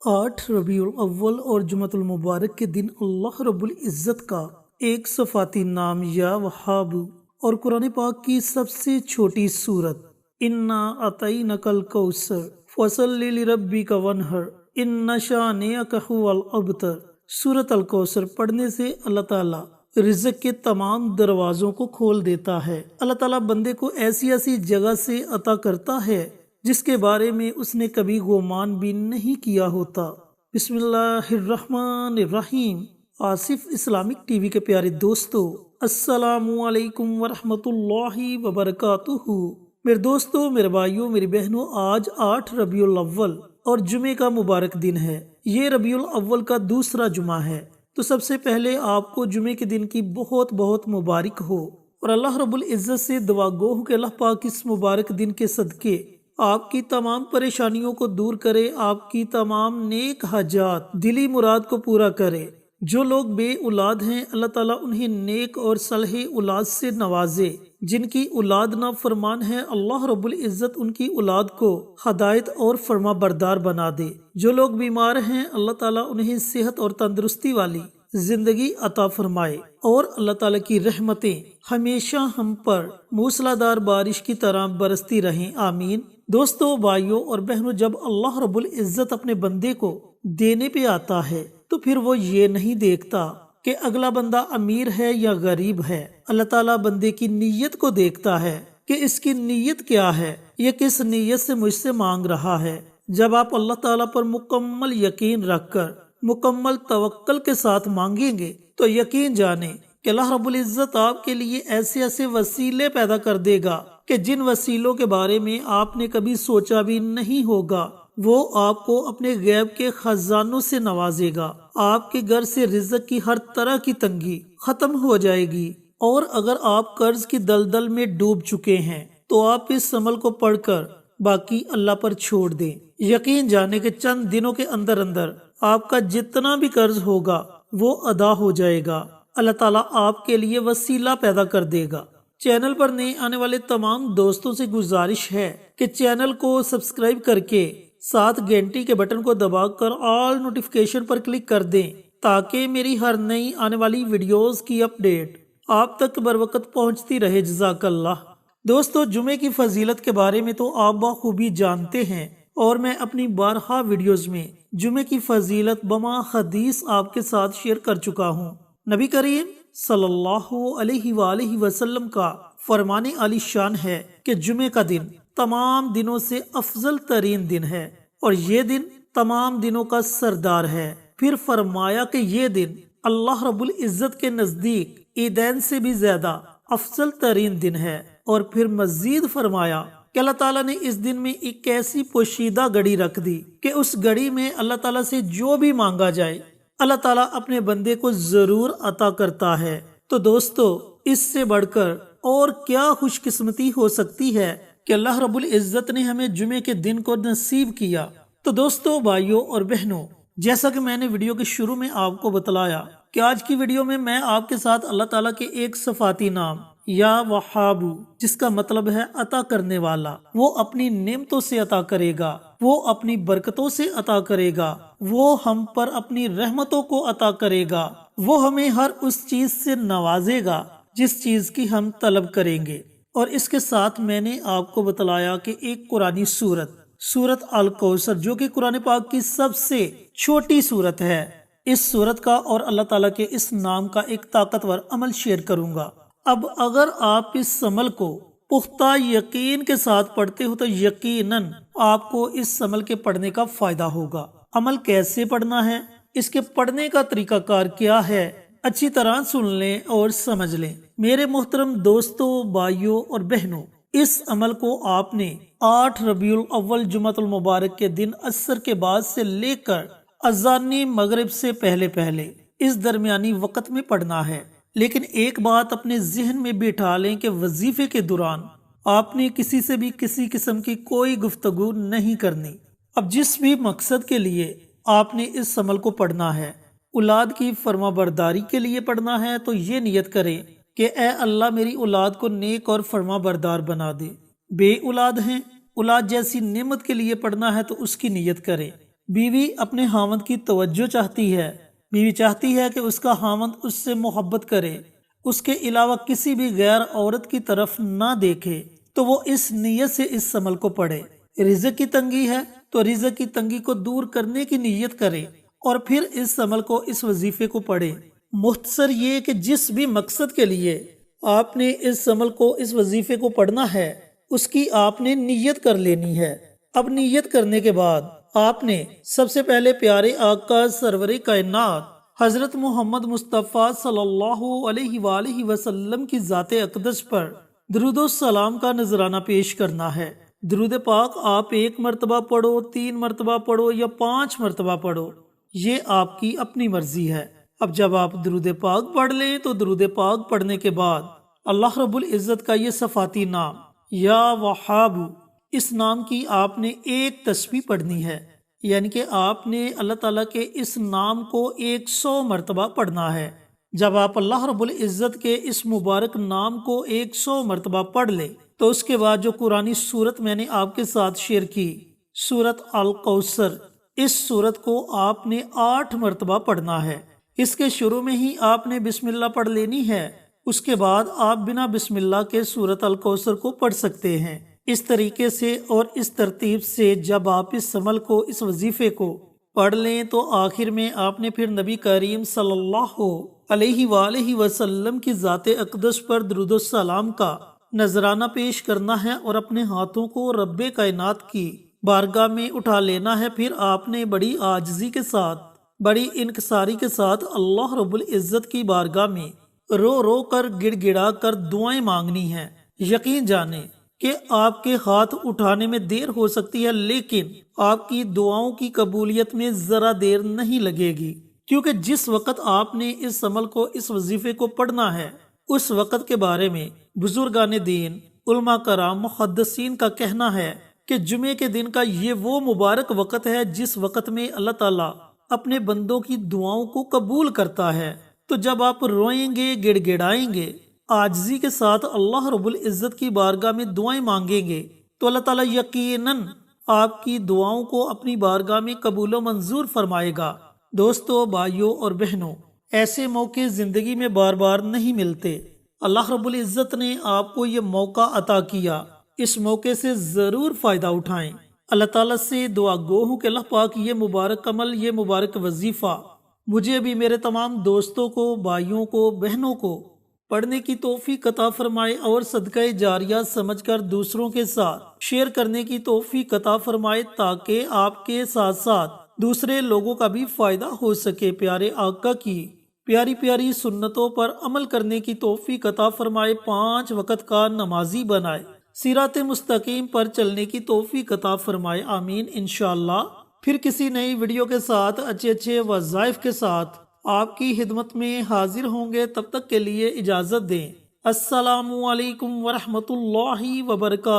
8 ربیع الاول اور جمعۃ المبارک کے دن اللہ رب العزت کا ایک صفاتی نام یا وہاب اور قرآن پاک کی سب سے چھوٹی سورت انا اعطیناک الکوثر فصلی لربک وانحر ان شانئک هو الابتر۔ سورت الکوثر پڑھنے سے اللہ تعالیٰ رزق کے تمام دروازوں کو کھول دیتا ہے۔ اللہ تعالیٰ بندے کو ایسی ایسی جگہ سے عطا کرتا ہے جس کے بارے میں اس نے کبھی گمان بھی نہیں کیا ہوتا۔ بسم اللہ الرحمن الرحیم۔ آصف اسلامک ٹی وی کے پیارے دوستو، السلام علیکم ورحمۃ اللہ وبرکاتہ۔ میرے دوستو، میرے بھائیوں، میری بہنوں، آج 8 ربیع الاول اور جمعے کا مبارک دن ہے۔ یہ ربیع الاول کا دوسرا جمعہ ہے، تو سب سے پہلے آپ کو جمعے کے دن کی بہت بہت مبارک ہو، اور اللہ رب العزت سے دعا گو ہوں کہ اللہ پاک اس مبارک دن کے صدقے آپ کی تمام پریشانیوں کو دور کرے، آپ کی تمام نیک حاجات دلی مراد کو پورا کرے۔ جو لوگ بے اولاد ہیں، اللہ تعالیٰ انہیں نیک اور صالح اولاد سے نوازے۔ جن کی اولاد نافرمان ہے، اللہ رب العزت ان کی اولاد کو ہدایت اور فرما بردار بنا دے۔ جو لوگ بیمار ہیں، اللہ تعالیٰ انہیں صحت اور تندرستی والی زندگی عطا فرمائے، اور اللہ تعالیٰ کی رحمتیں ہمیشہ ہم پر موسلادھار بارش کی طرح برستی رہیں، آمین۔ دوستو، بھائیوں اور بہنوں، جب اللہ رب العزت اپنے بندے کو دینے پہ آتا ہے تو پھر وہ یہ نہیں دیکھتا کہ اگلا بندہ امیر ہے یا غریب ہے۔ اللہ تعالیٰ بندے کی نیت کو دیکھتا ہے کہ اس کی نیت کیا ہے، یہ کس نیت سے مجھ سے مانگ رہا ہے۔ جب آپ اللہ تعالیٰ پر مکمل یقین رکھ کر مکمل توکل کے ساتھ مانگیں گے تو یقین جانیں کہ اللہ رب العزت آپ کے لیے ایسے ایسے وسیلے پیدا کر دے گا کہ جن وسیلوں کے بارے میں آپ نے کبھی سوچا بھی نہیں ہوگا۔ وہ آپ کو اپنے غیب کے خزانوں سے نوازے گا۔ آپ کے گھر سے رزق کی ہر طرح کی تنگی ختم ہو جائے گی، اور اگر آپ قرض کی دلدل میں ڈوب چکے ہیں تو آپ اس عمل کو پڑھ کر باقی اللہ پر چھوڑ دیں۔ یقین جانے کہ چند دنوں کے اندر اندر آپ کا جتنا بھی قرض ہوگا وہ ادا ہو جائے گا۔ اللہ تعالیٰ آپ کے لیے وسیلہ پیدا کر دے گا۔ چینل پر نئے آنے والے تمام دوستوں سے گزارش ہے کہ چینل کو سبسکرائب کر کے ساتھ گھنٹی کے بٹن کو دبا کر آل نوٹیفیکیشن پر کلک کر دیں، تاکہ میری ہر نئی آنے والی ویڈیوز کی اپڈیٹ آپ تک بر وقت پہنچتی رہے۔ جزاک اللہ۔ دوستو، جمعے کی فضیلت کے بارے میں تو آپ بخوبی جانتے ہیں، اور میں اپنی بارہا ویڈیوز میں جمعے کی فضیلت بما حدیث آپ کے ساتھ شیئر کر چکا ہوں۔ نبی کریم صلی اللہ علیہ وآلہ وسلم کا فرمان عالی شان ہے کہ جمعے کا دن تمام دنوں سے افضل ترین دن ہے، اور یہ دن تمام دنوں کا سردار ہے۔ پھر فرمایا کہ یہ دن اللہ رب العزت کے نزدیک عیدین سے بھی زیادہ افضل ترین دن ہے، اور پھر مزید فرمایا کہ اللہ تعالیٰ نے اس دن میں ایک ایسی پوشیدہ گھڑی رکھ دی کہ اس گھڑی میں اللہ تعالیٰ سے جو بھی مانگا جائے اللہ تعالیٰ اپنے بندے کو ضرور عطا کرتا ہے۔ تو دوستو، اس سے بڑھ کر اور کیا خوش قسمتی ہو سکتی ہے کہ اللہ رب العزت نے ہمیں جمعے کے دن کو نصیب کیا۔ تو دوستو، بھائیوں اور بہنوں، جیسا کہ میں نے ویڈیو کے شروع میں آپ کو بتلایا کہ آج کی ویڈیو میں آپ کے ساتھ اللہ تعالیٰ کے ایک صفاتی نام یا وہاب، جس کا مطلب ہے عطا کرنے والا، وہ اپنی نعمتوں سے عطا کرے گا، وہ اپنی برکتوں سے عطا کرے گا، وہ ہم پر اپنی رحمتوں کو عطا کرے گا، وہ ہمیں ہر اس چیز سے نوازے گا جس چیز کی ہم طلب کریں گے۔ اور اس کے ساتھ میں نے آپ کو بتلایا کہ ایک قرآنی سورت الکوثر، جو کہ قرآن پاک کی سب سے چھوٹی سورت ہے، اس سورت کا اور اللہ تعالیٰ کے اس نام کا ایک طاقتور عمل شیئر کروں گا۔ اب اگر آپ اس عمل کو پختہ یقین کے ساتھ پڑھتے ہو تو یقیناً آپ کو اس عمل کے پڑھنے کا فائدہ ہوگا۔ عمل کیسے پڑھنا ہے، اس کے پڑھنے کا طریقہ کار کیا ہے، اچھی طرح سن لیں اور سمجھ لیں۔ میرے محترم دوستوں، بھائیوں اور بہنوں، اس عمل کو آپ نے 8 ربیع الاول جمعۃ المبارک کے دن عصر کے بعد سے لے کر اذان مغرب سے پہلے اس درمیانی وقت میں پڑھنا ہے۔ لیکن ایک بات اپنے ذہن میں بٹھا لیں کہ وظیفے کے دوران آپ نے کسی سے بھی کسی قسم کی کوئی گفتگو نہیں کرنی۔ اب جس بھی مقصد کے لیے آپ نے اس عمل کو پڑھنا ہے، اولاد کی فرما برداری کے لیے پڑھنا ہے، تو یہ نیت کریں کہ اے اللہ میری اولاد کو نیک اور فرما بردار بنا دے۔ بے اولاد ہیں، اولاد جیسی نعمت کے لیے پڑھنا ہے تو اس کی نیت کریں۔ بیوی اپنے خاوند کی توجہ چاہتی ہے، بیوی چاہتی ہے کہ اس کا خاوند اس سے محبت کرے، اس کے علاوہ کسی بھی غیر عورت کی طرف نہ دیکھے، تو وہ اس نیت سے اس عمل کو پڑھے۔ رزق کی تنگی ہے تو رزق کی تنگی کو دور کرنے کی نیت کرے اور پھر اس عمل کو، اس وظیفے کو پڑھے۔ مختصر یہ کہ جس بھی مقصد کے لیے آپ نے اس عمل کو، اس وظیفے کو پڑھنا ہے، اس کی آپ نے نیت کر لینی ہے۔ اب نیت کرنے کے بعد آپ نے سب سے پہلے پیارے آقا سرور کائنات حضرت محمد مصطفیٰ صلی اللہ علیہ وآلہ وسلم کی ذات اقدس پر درود و سلام کا نذرانہ پیش کرنا ہے۔ درود پاک آپ 1 مرتبہ پڑھو، 3 مرتبہ پڑھو یا 5 مرتبہ پڑھو، یہ آپ کی اپنی مرضی ہے۔ اب جب آپ درود پاک پڑھ لیں تو درود پاک پڑھنے کے بعد اللہ رب العزت کا یہ صفاتی نام یا وہاب، اس نام کی آپ نے 1 تسبیح پڑھنی ہے، یعنی کہ آپ نے اللہ تعالیٰ کے اس نام کو 100 مرتبہ پڑھنا ہے۔ جب آپ اللہ رب العزت کے اس مبارک نام کو 100 مرتبہ پڑھ لیں تو اس کے بعد جو قرآنی سورت میں نے آپ کے ساتھ شیئر کی، سورت الکوثر، اس سورت کو آپ نے 8 مرتبہ پڑھنا ہے۔ اس کے شروع میں ہی آپ نے بسم اللہ پڑھ لینی ہے، اس کے بعد آپ بنا بسم اللہ کے سورت الکوثر کو پڑھ سکتے ہیں۔ اس طریقے سے اور اس ترتیب سے جب آپ اس عمل کو، اس وظیفے کو پڑھ لیں تو آخر میں آپ نے پھر نبی کریم صلی اللہ علیہ وآلہ وسلم کی ذات اقدس پر درود و سلام کا نذرانہ پیش کرنا ہے اور اپنے ہاتھوں کو رب کائنات کی بارگاہ میں اٹھا لینا ہے۔ پھر آپ نے بڑی عاجزی کے ساتھ، بڑی انکساری کے ساتھ اللہ رب العزت کی بارگاہ میں رو رو کر، گڑ گڑا کر دعائیں مانگنی ہیں۔ یقین جانیں کہ آپ کے ہاتھ اٹھانے میں دیر ہو سکتی ہے، لیکن آپ کی دعاؤں کی قبولیت میں ذرا دیر نہیں لگے گی، کیونکہ جس وقت آپ نے اس عمل کو، اس وظیفے کو پڑھنا ہے، اس وقت کے بارے میں بزرگان دین، علماء کرام، محدثین کا کہنا ہے کہ جمعے کے دن کا یہ وہ مبارک وقت ہے جس وقت میں اللہ تعالیٰ اپنے بندوں کی دعاؤں کو قبول کرتا ہے۔ تو جب آپ روئیں گے، گڑ گڑائیں گے، عاجزی کے ساتھ اللہ رب العزت کی بارگاہ میں دعائیں مانگیں گے تو اللہ تعالیٰ یقیناً آپ کی دعاؤں کو اپنی بارگاہ میں قبول و منظور فرمائے گا۔ دوستو، بھائیوں اور بہنوں، ایسے موقع زندگی میں بار بار نہیں ملتے۔ اللہ رب العزت نے آپ کو یہ موقع عطا کیا، اس موقع سے ضرور فائدہ اٹھائیں۔ اللہ تعالیٰ سے دعا گو ہوں کہ اللہ پاک یہ مبارک عمل، یہ مبارک وظیفہ مجھے بھی، میرے تمام دوستوں کو، بھائیوں کو، بہنوں کو پڑھنے کی توفیق عطا فرمائے اور صدقہ جاریہ سمجھ کر دوسروں کے ساتھ شیئر کرنے کی توفیق عطا فرمائے، تاکہ آپ کے ساتھ ساتھ دوسرے لوگوں کا بھی فائدہ ہو سکے۔ پیارے آقا کی پیاری پیاری سنتوں پر عمل کرنے کی توفیق عطا فرمائے، 5 وقت کا نمازی بنائے، صراط مستقیم پر چلنے کی توفیق عطا فرمائے، آمین۔ انشاءاللہ پھر کسی نئی ویڈیو کے ساتھ، اچھے وظائف کے ساتھ آپ کی خدمت میں حاضر ہوں گے۔ تب تک کے لیے اجازت دیں۔ السلام علیکم ورحمۃ اللہ وبرکاتہ۔